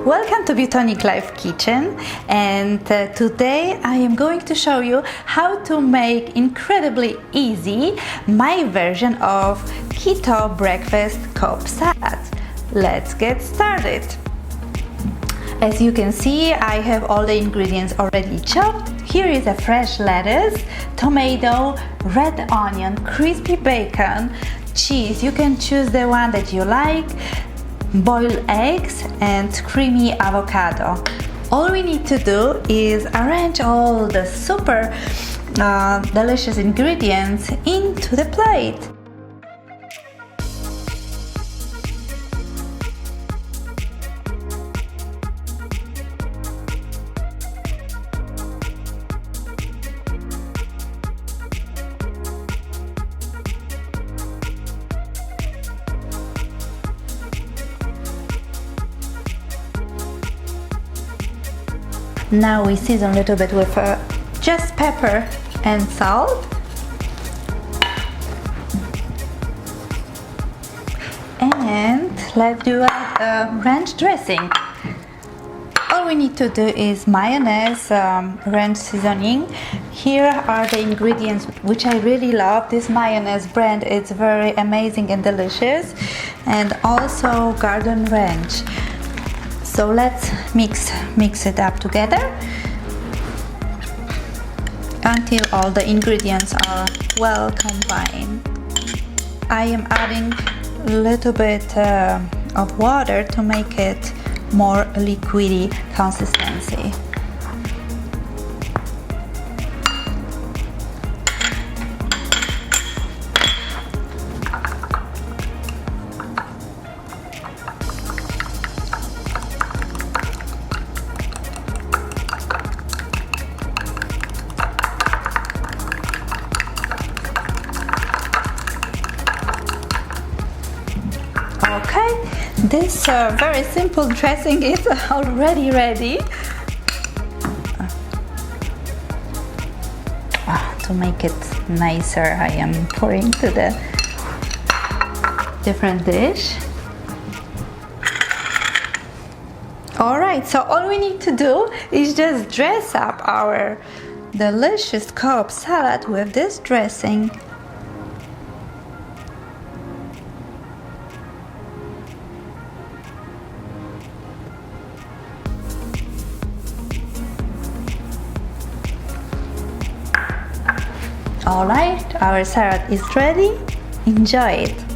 Welcome to Beautonic Life Kitchen, and today I am going to show you how to make incredibly easy my version of keto breakfast Cobb salad. Let's get started. As you can see, I have all the ingredients already chopped. Here is a fresh lettuce, tomato, red onion, crispy bacon, cheese. You can choose the one that you like, boiled eggs, and creamy avocado. All we need to do is arrange all the super delicious ingredients into the plate. Now we season a little bit with just pepper and salt. And let's do a ranch dressing. All we need to do is mayonnaise, ranch seasoning. Here are the ingredients which I really love. This mayonnaise brand is very amazing and delicious, and also garden ranch. So let's mix it up together until all the ingredients are well combined. I am adding a little bit of water to make it more liquidy consistency. Okay, this very simple dressing is already ready. To make it nicer, I am pouring to the different dish. Alright, so all we need to do is just dress up our delicious Cobb salad with this dressing. Alright, our salad is ready. Enjoy it!